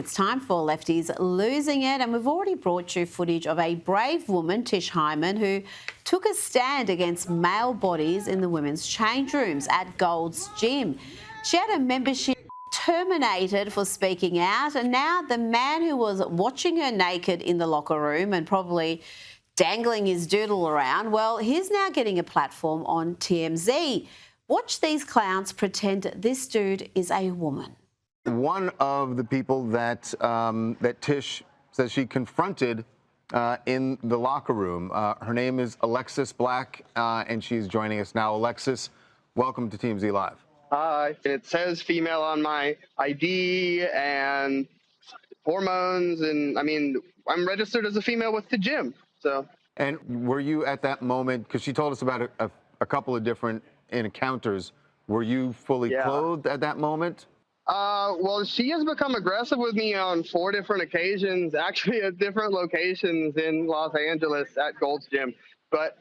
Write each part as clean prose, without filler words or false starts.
It's time for Lefties Losing It, and we've already brought you footage of a brave woman, Tish Hyman, who took a stand against male bodies in the women's change rooms at Gold's Gym. She had a membership terminated for speaking out, and now the man who was watching her naked in the locker room and probably dangling his doodle around, well, he's now getting a platform on TMZ. Watch these clowns pretend this dude is a woman. One of the people that Tish says she confronted in the locker room, her name is Alexis Black, and she's joining us now. Alexis, welcome to TMZ Live. Hi. It says female on my ID and hormones, and I mean, I'm registered as a female with the gym. So. And were you at that moment, because she told us about a couple of different encounters, were you fully clothed at that moment? Well, she has become aggressive with me on 4 different occasions, actually at different locations in Los Angeles at Gold's Gym. But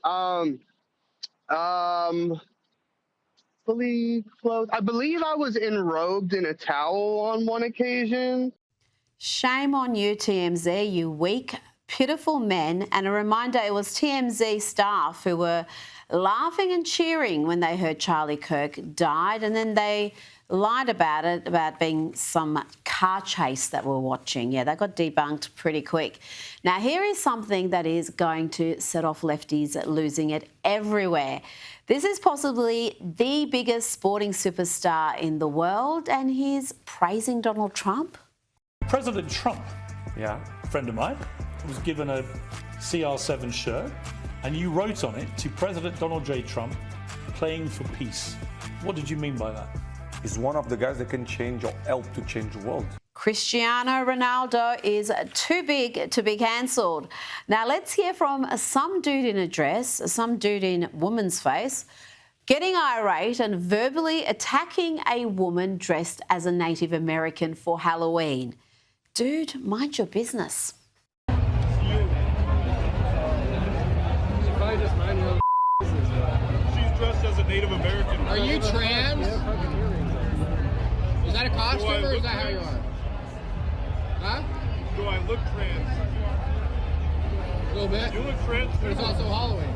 fully clothed. I believe I was enrobed in a towel on one occasion. Shame on you, TMZ, you weak, pitiful men. And a reminder, it was TMZ staff who were laughing and cheering when they heard Charlie Kirk died, and then they lied about it, about being some car chase that we're watching. Yeah, that got debunked pretty quick. Now, here is something that is going to set off lefties losing it everywhere. This is possibly the biggest sporting superstar in the world, and he's praising Donald Trump. President Trump, a friend of mine, was given a CR7 shirt, and you wrote on it, "To President Donald J. Trump, playing for peace." What did you mean by that? He's one of the guys that can change or help to change the world. Cristiano Ronaldo is too big to be cancelled. Now let's hear from some dude in a dress, some dude in woman's face, getting irate and verbally attacking a woman dressed as a Native American for Halloween. Dude, mind your business. She's dressed as a Native American. Are you trans? Is that a costume or is that how you are? Huh? Do I look trans? A little bit. You look trans. But it's also Halloween.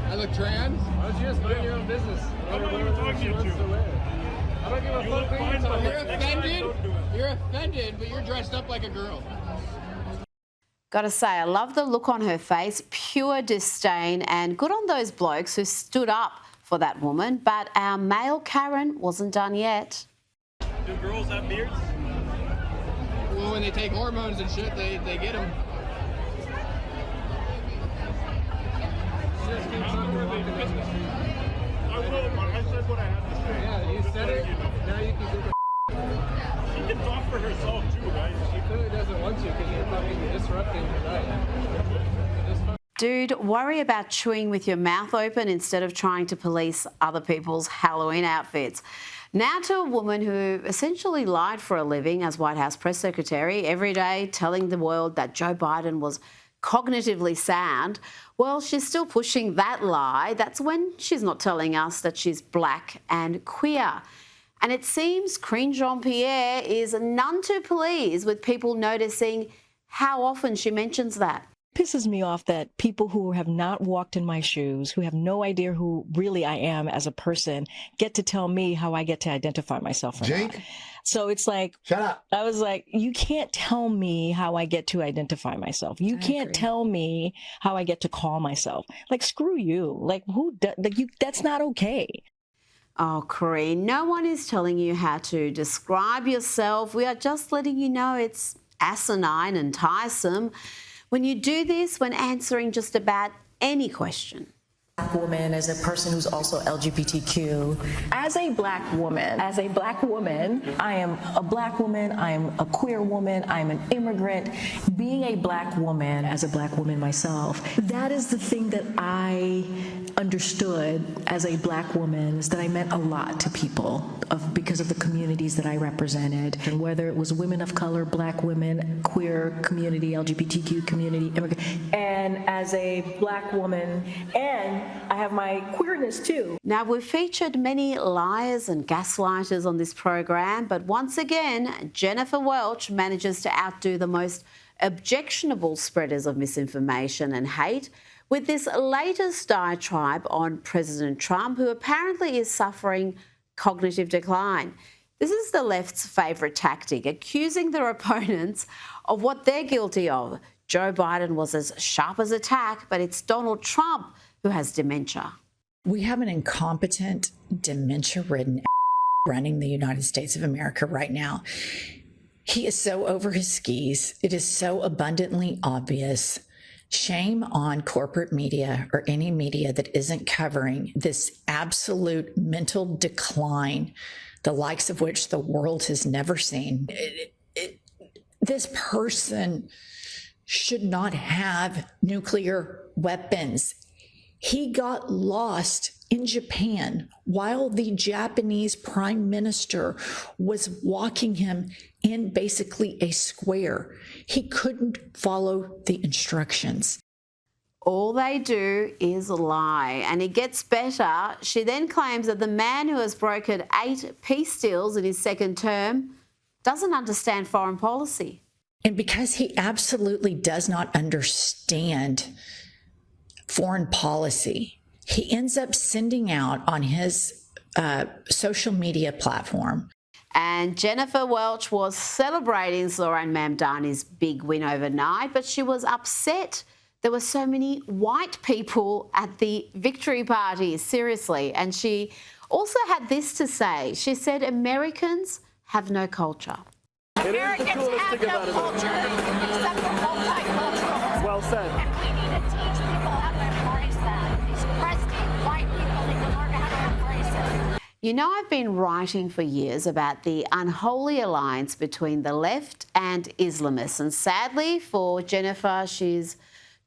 I look trans? Why don't you just mind your own business? I'm not even talking to you. I don't give a fuck what you're talking. You're offended? You're offended, but you're dressed up like a girl. Gotta say, I love the look on her face, pure disdain, and good on those blokes who stood up for that woman, but our male Karen wasn't done yet. Do girls have beards? Well, when they take hormones and shit, they get them. I said what I had to say. Yeah, you said it. Now you can do She can talk for herself too, guys. She clearly doesn't want to because you're fucking disrupting her diet. Dude, worry about chewing with your mouth open instead of trying to police other people's Halloween outfits. Now to a woman who essentially lied for a living as White House press secretary, every day telling the world that Joe Biden was cognitively sound. Well, she's still pushing that lie. That's when she's not telling us that she's black and queer. And it seems Karine Jean-Pierre is none too pleased with people noticing how often she mentions that. Pisses me off that people who have not walked in my shoes, who have no idea who really I am as a person, get to tell me how I get to identify myself. Jake? So it's like, shut up. I was like, you can't tell me how I get to identify myself. You can't tell me how I get to call myself. Like, screw you. Like, that's not okay. Oh, Karine, no one is telling you how to describe yourself. We are just letting you know it's asinine and tiresome when you do this when answering just about any question. Black woman, as a person who's also LGBTQ. As a black woman, I am a black woman, I am a queer woman, I am an immigrant. Being a black woman, as a black woman myself, that is the thing that I understood as a Black woman is that I meant a lot to people because of the communities that I represented. And whether it was women of color, Black women, queer community, LGBTQ community, immigrant, and as a Black woman, and I have my queerness too. Now, we've featured many liars and gaslighters on this program, but once again, Jennifer Welch manages to outdo the most objectionable spreaders of misinformation and hate with this latest diatribe on President Trump, who apparently is suffering cognitive decline. This is the left's favourite tactic, accusing their opponents of what they're guilty of. Joe Biden was as sharp as a tack, but it's Donald Trump who has dementia. We have an incompetent, dementia-ridden running the United States of America right now. He is so over his skis. It is so abundantly obvious. Shame on corporate media or any media that isn't covering this absolute mental decline, the likes of which the world has never seen. This person should not have nuclear weapons. He got lost in Japan while the Japanese prime minister was walking him in basically a square. He couldn't follow the instructions. All they do is lie, and it gets better. She then claims that the man who has brokered 8 peace deals in his second term doesn't understand foreign policy. And because he absolutely does not understand foreign policy, he ends up sending out on his social media platform. And Jennifer Welch was celebrating Zohran Mamdani's big win overnight, but she was upset there were so many white people at the victory party, seriously. And she also had this to say. She said, Americans have no culture. Americans have no culture except for multicultural. Well said. And we need to teach people how to embrace that. These crusty white people need to learn how to embrace it. You know, I've been writing for years about the unholy alliance between the left and Islamists. And sadly for Jennifer, she's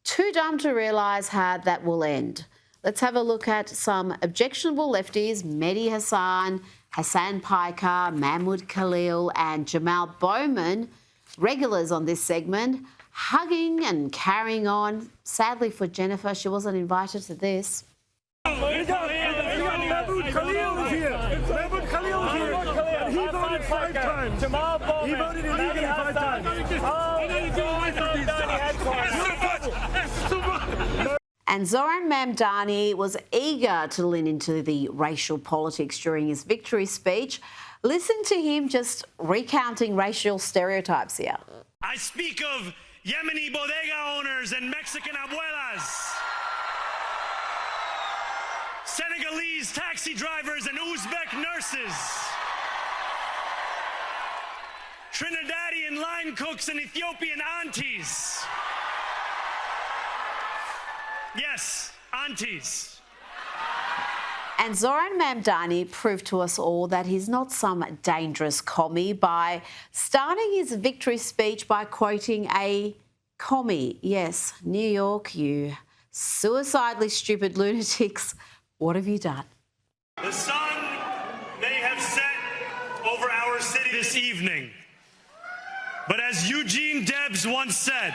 too dumb to realise how that will end. Let's have a look at some objectionable lefties, Mehdi Hassan, Hassan Piker, Mahmoud Khalil and Jamal Bowman, regulars on this segment, hugging and carrying on. Sadly for Jennifer, she wasn't invited to this. Mahmoud Khalil is here. Mahmoud Khalil is here. And he voted 5 times. Jamal Bowman. He voted illegally 5 times. And Zohran Mamdani was eager to lean into the racial politics during his victory speech. Listen to him just recounting racial stereotypes here. I speak of Yemeni bodega owners and Mexican abuelas, Senegalese taxi drivers and Uzbek nurses, Trinidadian line cooks and Ethiopian aunties. Yes, aunties. And Zohran Mamdani proved to us all that he's not some dangerous commie by starting his victory speech by quoting a commie. Yes, New York, you suicidally stupid lunatics, what have you done? The sun may have set over our city this evening, but as Eugene Debs once said,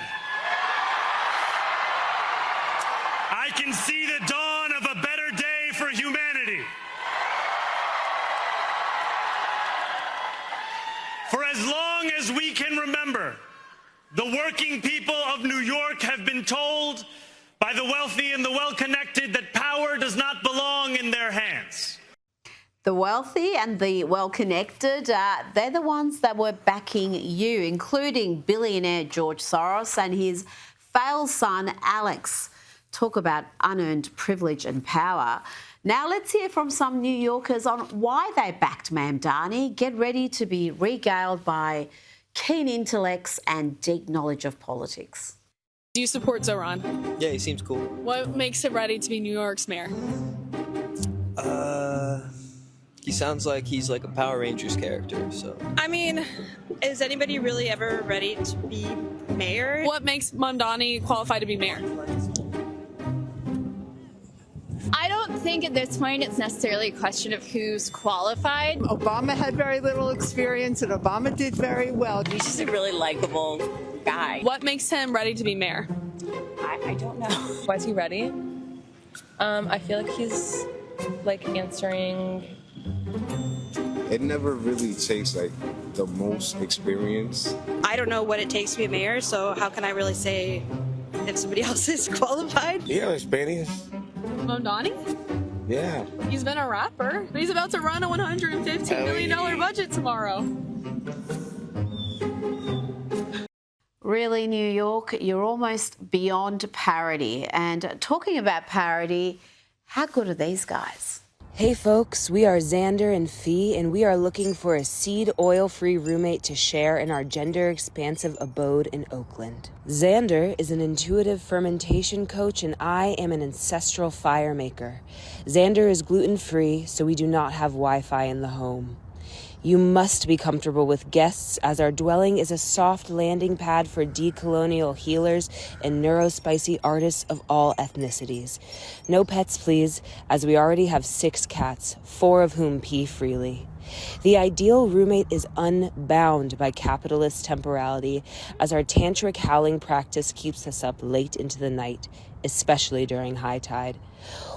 I can see the dawn of a better day for humanity. For as long as we can remember, the working people of New York have been told by the wealthy and the well-connected that power does not belong in their hands. The wealthy and the well-connected, they're the ones that were backing you, including billionaire George Soros and his failed son, Alex. Talk about unearned privilege and power. Now let's hear from some New Yorkers on why they backed Mamdani. Get ready to be regaled by keen intellects and deep knowledge of politics. Do you support Zohran? Yeah, he seems cool. What makes him ready to be New York's mayor? He sounds like he's like a Power Rangers character, so. I mean, is anybody really ever ready to be mayor? What makes Mamdani qualified to be mayor? I don't think at this point it's necessarily a question of who's qualified. Obama had very little experience and Obama did very well. He's just a really likable guy. What makes him ready to be mayor? I don't know. Why is he ready? I feel like he's like answering. It never really takes like the most experience. I don't know what it takes to be a mayor, so how can I really say if somebody else is qualified? Yeah, Spanish. Mamdani? Yeah. He's been a rapper. He's about to run a $115 million budget tomorrow. Really, New York, you're almost beyond parody. And talking about parody, how good are these guys? Hey folks, we are Xander and Fee, and we are looking for a seed oil-free roommate to share in our gender-expansive abode in Oakland. Xander is an intuitive fermentation coach, and I am an ancestral fire maker. Xander is gluten-free, so we do not have Wi-Fi in the home. You must be comfortable with guests, as our dwelling is a soft landing pad for decolonial healers and neurospicy artists of all ethnicities. No pets, please, as we already have 6 cats, 4 of whom pee freely. The ideal roommate is unbound by capitalist temporality, as our tantric howling practice keeps us up late into the night, especially during high tide.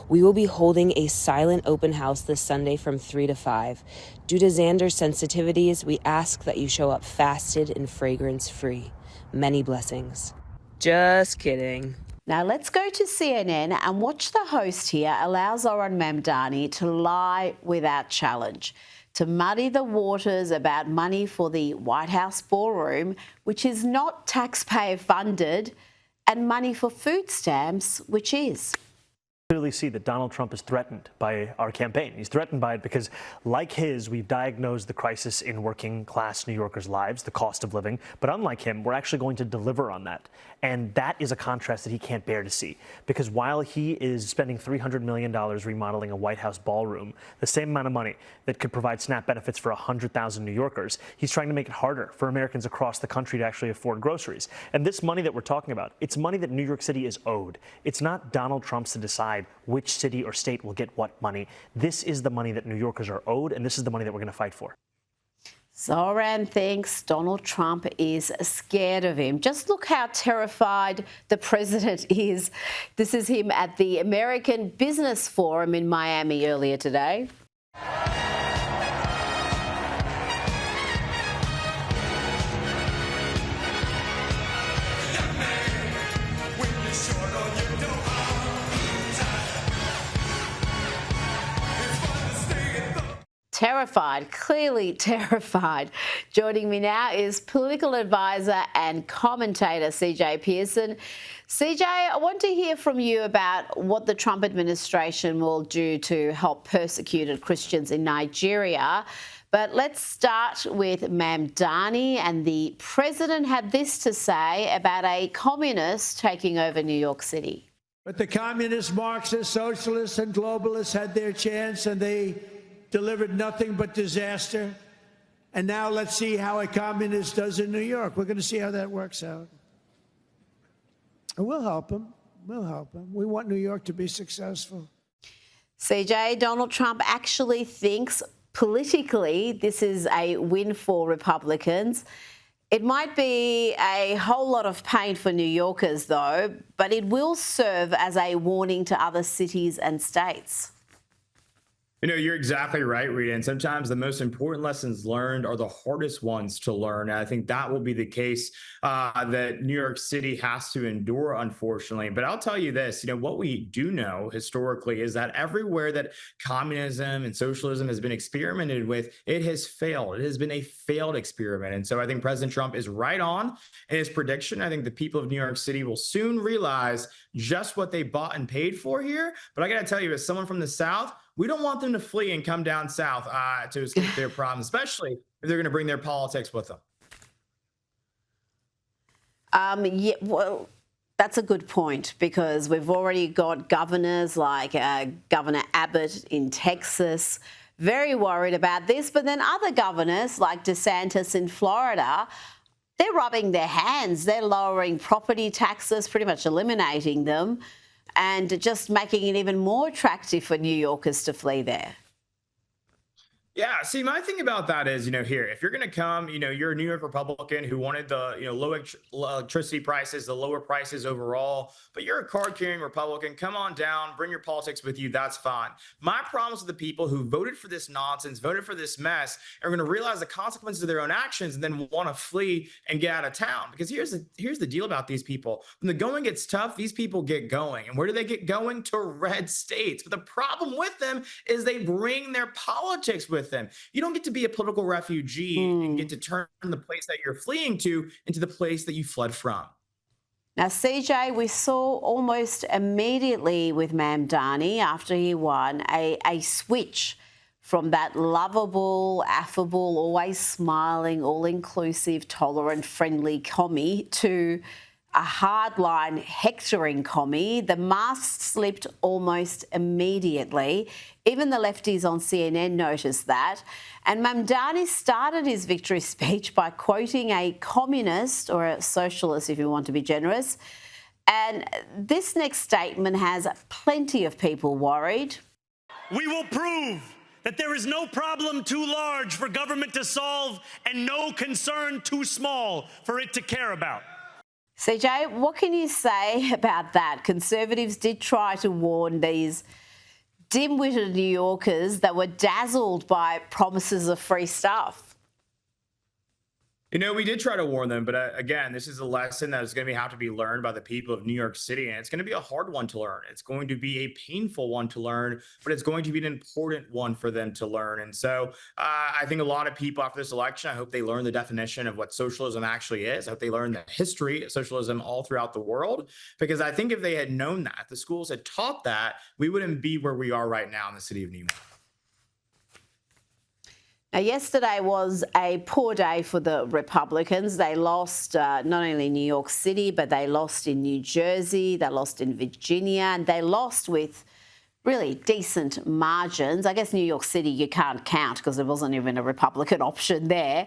We will be holding a silent open house this Sunday from 3 to 5. Due to Xander's sensitivities, we ask that you show up fasted and fragrance-free. Many blessings. Just kidding. Now let's go to CNN and watch the host here allow Zohran Mamdani to lie without challenge, to muddy the waters about money for the White House ballroom, which is not taxpayer funded, and money for food stamps, which is. Clearly see that Donald Trump is threatened by our campaign. He's threatened by it because, like his, we've diagnosed the crisis in working class New Yorkers' lives, the cost of living. But unlike him, we're actually going to deliver on that. And that is a contrast that he can't bear to see. Because while he is spending $300 million remodeling a White House ballroom, the same amount of money that could provide SNAP benefits for 100,000 New Yorkers, he's trying to make it harder for Americans across the country to actually afford groceries. And this money that we're talking about, it's money that New York City is owed. It's not Donald Trump's to decide which city or state will get what money. This is the money that New Yorkers are owed, and this is the money that we're going to fight for. Zohran thinks Donald Trump is scared of him. Just look how terrified the president is. This is him at the American Business Forum in Miami earlier today. Terrified, clearly terrified. Joining me now is political advisor and commentator CJ Pearson. CJ, I want to hear from you about what the Trump administration will do to help persecuted Christians in Nigeria. But let's start with Mamdani, and the president had this to say about a communist taking over New York City. But the communists, Marxists, socialists and globalists had their chance, and they delivered nothing but disaster. And now let's see how a communist does in New York. We're going to see how that works out. And we'll help him. We'll help him. We want New York to be successful. CJ, Donald Trump actually thinks politically this is a win for Republicans. It might be a whole lot of pain for New Yorkers, though, but it will serve as a warning to other cities and states. You know, you're exactly right, Rita. And sometimes the most important lessons learned are the hardest ones to learn. And I think that will be the case that New York City has to endure, unfortunately. But I'll tell you this, what we do know historically is that everywhere that communism and socialism has been experimented with, it has failed. It has been a failed experiment. And so I think President Trump is right on in his prediction. I think the people of New York City will soon realize just what they bought and paid for here. But I got to tell you, as someone from the South, we don't want them to flee and come down south to escape their problems, especially if they're going to bring their politics with them. Yeah, well, that's a good point, because we've already got governors like Governor Abbott in Texas very worried about this. But then other governors like DeSantis in Florida, they're rubbing their hands. They're lowering property taxes, pretty much eliminating them. and just making it even more attractive for New Yorkers to flee there. Yeah, see, my thing about that is, here, if you're going to come, you're a New York Republican who wanted the, low electricity prices, the lower prices overall, but you're a card-carrying Republican, come on down, bring your politics with you, that's fine. My problem is with the people who voted for this nonsense, voted for this mess, are going to realize the consequences of their own actions and then want to flee and get out of town. Because here's the deal about these people. When the going gets tough, these people get going. And where do they get going? To red states. But the problem with them is they bring their politics with them. You don't get to be a political refugee and get to turn the place that you're fleeing to into the place that you fled from. Now, CJ, we saw almost immediately with Mamdani after he won a switch from that lovable, affable, always smiling, all-inclusive, tolerant, friendly commie to a hardline hectoring commie. The mask slipped almost immediately. Even the lefties on CNN noticed that. And Mamdani started his victory speech by quoting a communist, or a socialist if you want to be generous. And this next statement has plenty of people worried. We will prove that there is no problem too large for government to solve and no concern too small for it to care about. CJ, what can you say about that? Conservatives did try to warn these dim-witted New Yorkers that were dazzled by promises of free stuff. We did try to warn them, but again, this is a lesson that is going to have to be learned by the people of New York City, and it's going to be a hard one to learn. It's going to be a painful one to learn, but it's going to be an important one for them to learn. And so I think a lot of people after this election, I hope they learn the definition of what socialism actually is. I hope they learn the history of socialism all throughout the world, because I think if they had known that, the schools had taught that, we wouldn't be where we are right now in the city of New York. Now, yesterday was a poor day for the Republicans. They lost not only New York City, but they lost in New Jersey, they lost in Virginia, and they lost with really decent margins. I guess New York City you can't count because there wasn't even a Republican option there.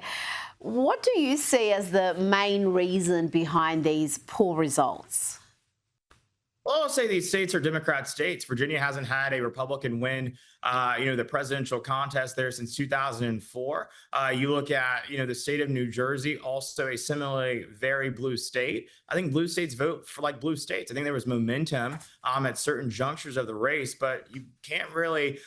What do you see as the main reason behind these poor results? Well, I'll say these states are Democrat states. Virginia hasn't had a Republican win, the presidential contest there since 2004. You look at, the state of New Jersey, also a similarly very blue state. I think blue states vote for like blue states. I think there was momentum at certain junctures of the race, but you can't really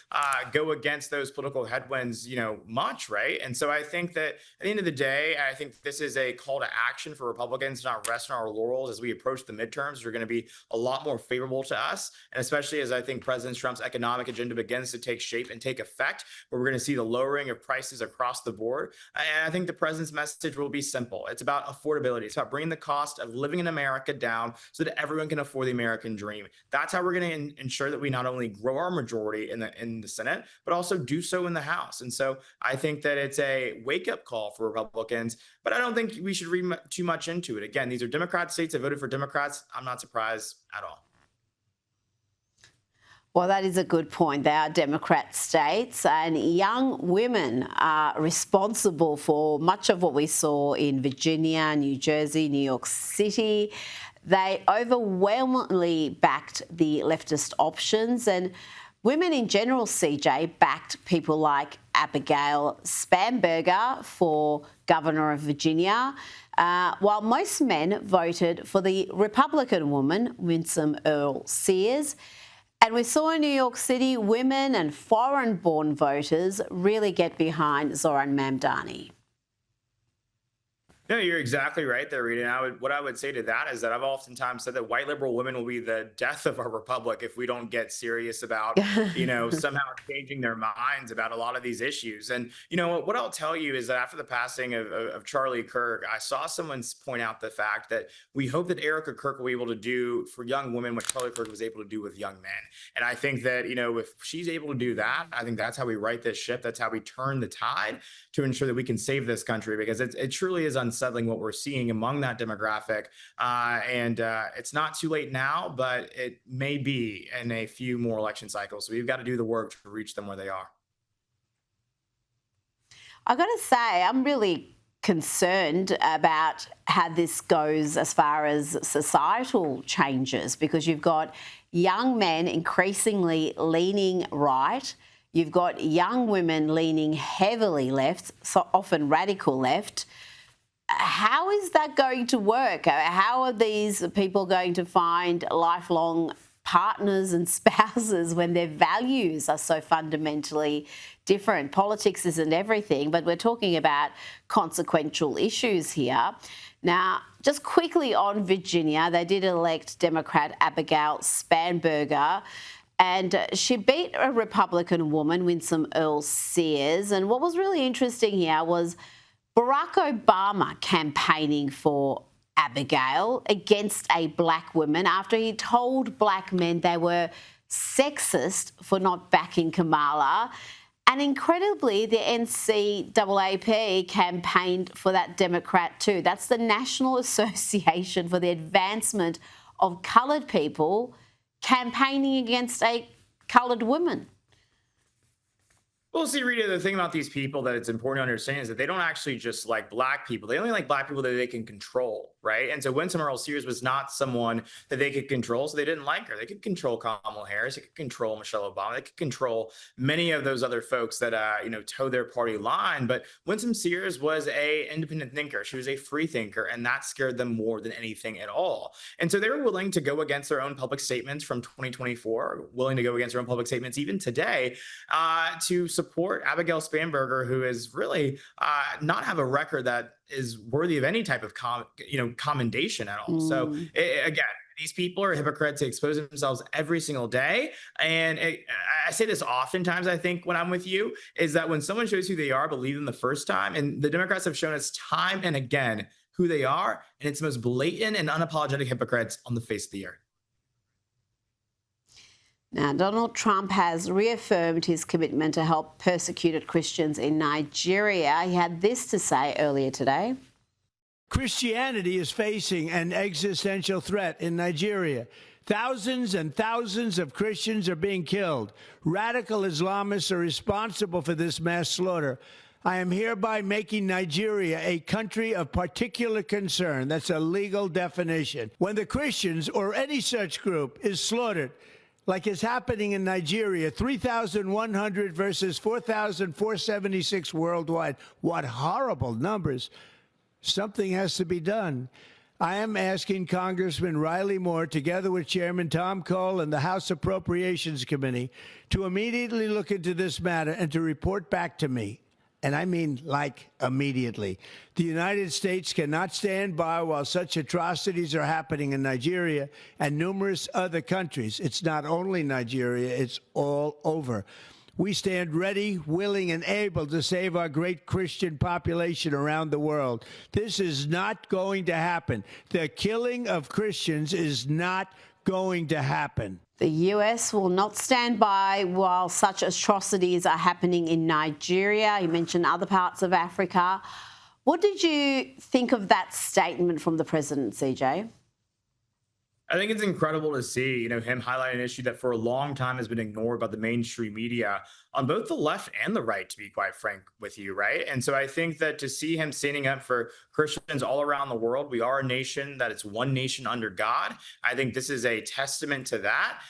go against those political headwinds, much, right? And so I think that at the end of the day, I think this is a call to action for Republicans to not rest on our laurels as we approach the midterms, which are going to be a lot more favorable to us. And especially as I think President Trump's economic agenda begins to take shape and take effect, where we're going to see the lowering of prices across the board. And I think the president's message will be simple. It's about affordability. It's about bringing the cost of living in America down so that everyone can afford the American dream. That's how we're going to ensure that we not only grow our majority in the Senate, but also do so in the House. And so I think that it's a wake-up call for Republicans, but I don't think we should read too much into it. Again, these are Democrat states that voted for Democrats. I'm not surprised at all. Well, that is a good point. They are Democrat states, and young women are responsible for much of what we saw in Virginia, New Jersey, New York City. They overwhelmingly backed the leftist options, and women in general, CJ, backed people like Abigail Spanberger for governor of Virginia, while most men voted for the Republican woman, Winsome Earl Sears. And we saw in New York City, women and foreign-born voters really get behind Zohran Mamdani. No, you're exactly right there, Rita. And what I would say to that is that I've oftentimes said that white liberal women will be the death of our republic if we don't get serious about, somehow changing their minds about a lot of these issues. And, what I'll tell you is that after the passing of Charlie Kirk, I saw someone point out the fact that we hope that Erica Kirk will be able to do for young women what Charlie Kirk was able to do with young men. And I think that, if she's able to do that, I think that's how we right this ship. That's how we turn the tide to ensure that we can save this country, because it truly is unsettling what we're seeing among that demographic. And it's not too late now, but it may be in a few more election cycles. So we've got to do the work to reach them where they are. I got to say, I'm really concerned about how this goes as far as societal changes, because you've got young men increasingly leaning right. You've got young women leaning heavily left, so often radical left. How is that going to work? How are these people going to find lifelong partners and spouses when their values are so fundamentally different? Politics isn't everything, but we're talking about consequential issues here. Now, just quickly on Virginia, they did elect Democrat Abigail Spanberger, and she beat a Republican woman, Winsome Earl Sears. And what was really interesting here was Barack Obama campaigning for Abigail against a black woman after he told black men they were sexist for not backing Kamala. And incredibly, the NCAAP campaigned for that Democrat too. That's the National Association for the Advancement of Coloured People campaigning against a coloured woman. Well, see, Rita, the thing about these people that it's important to understand is that they don't actually just like black people. They only like black people that they can control, right? And so Winsome Earl Sears was not someone that they could control, so they didn't like her. They could control Kamala Harris. They could control Michelle Obama. They could control many of those other folks that, toe their party line. But Winsome Sears was a independent thinker. She was a free thinker, and that scared them more than anything at all. And so they were willing to go against their own public statements from 2024, willing to go against their own public statements even today to support Abigail Spanberger, who is really not have a record that is worthy of any type of commendation at all. So again, these people are hypocrites. They expose themselves every single day. And I say this oftentimes, I think, when I'm with you, is that when someone shows who they are, believe them the first time. And the Democrats have shown us time and again who they are. And it's the most blatant and unapologetic hypocrites on the face of the earth. Now, Donald Trump has reaffirmed his commitment to help persecuted Christians in Nigeria. He had this to say earlier today. Christianity is facing an existential threat in Nigeria. Thousands and thousands of Christians are being killed. Radical Islamists are responsible for this mass slaughter. I am hereby making Nigeria a country of particular concern. That's a legal definition. When the Christians or any such group is slaughtered, like is happening in Nigeria, 3,100 versus 4,476 worldwide. What horrible numbers. Something has to be done. I am asking Congressman Riley Moore, together with Chairman Tom Cole and the House Appropriations Committee, to immediately look into this matter and to report back to me. And I mean, like, immediately. The United States cannot stand by while such atrocities are happening in Nigeria and numerous other countries. It's not only Nigeria, it's all over. We stand ready, willing, and able to save our great Christian population around the world. This is not going to happen. The killing of Christians is not going to happen. The US will not stand by while such atrocities are happening in Nigeria. You mentioned other parts of Africa. What did you think of that statement from the president, CJ? I think it's incredible to see, him highlight an issue that for a long time has been ignored by the mainstream media on both the left and the right, to be quite frank with you, right? And so I think that to see him standing up for Christians all around the world, we are a nation that is one nation under God. I think this is a testament to that.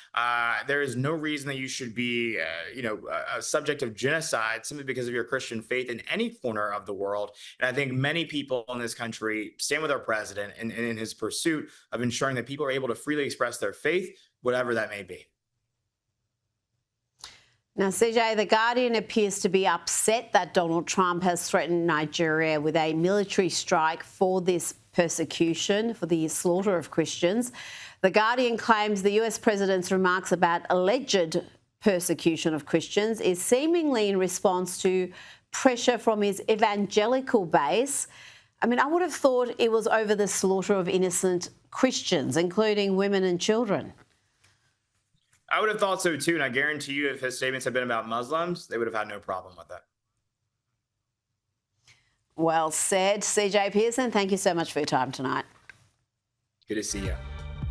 There is no reason that you should be, a subject of genocide simply because of your Christian faith in any corner of the world. And I think many people in this country stand with our president in his pursuit of ensuring that people are able to freely express their faith, whatever that may be. Now, CJ, The Guardian appears to be upset that Donald Trump has threatened Nigeria with a military strike for this persecution, for the slaughter of Christians. The Guardian claims the US president's remarks about alleged persecution of Christians is seemingly in response to pressure from his evangelical base. I mean, I would have thought it was over the slaughter of innocent Christians, including women and children. I would have thought so too, and I guarantee you if his statements had been about Muslims, they would have had no problem with that. Well said, CJ Pearson. Thank you so much for your time tonight. Good to see you.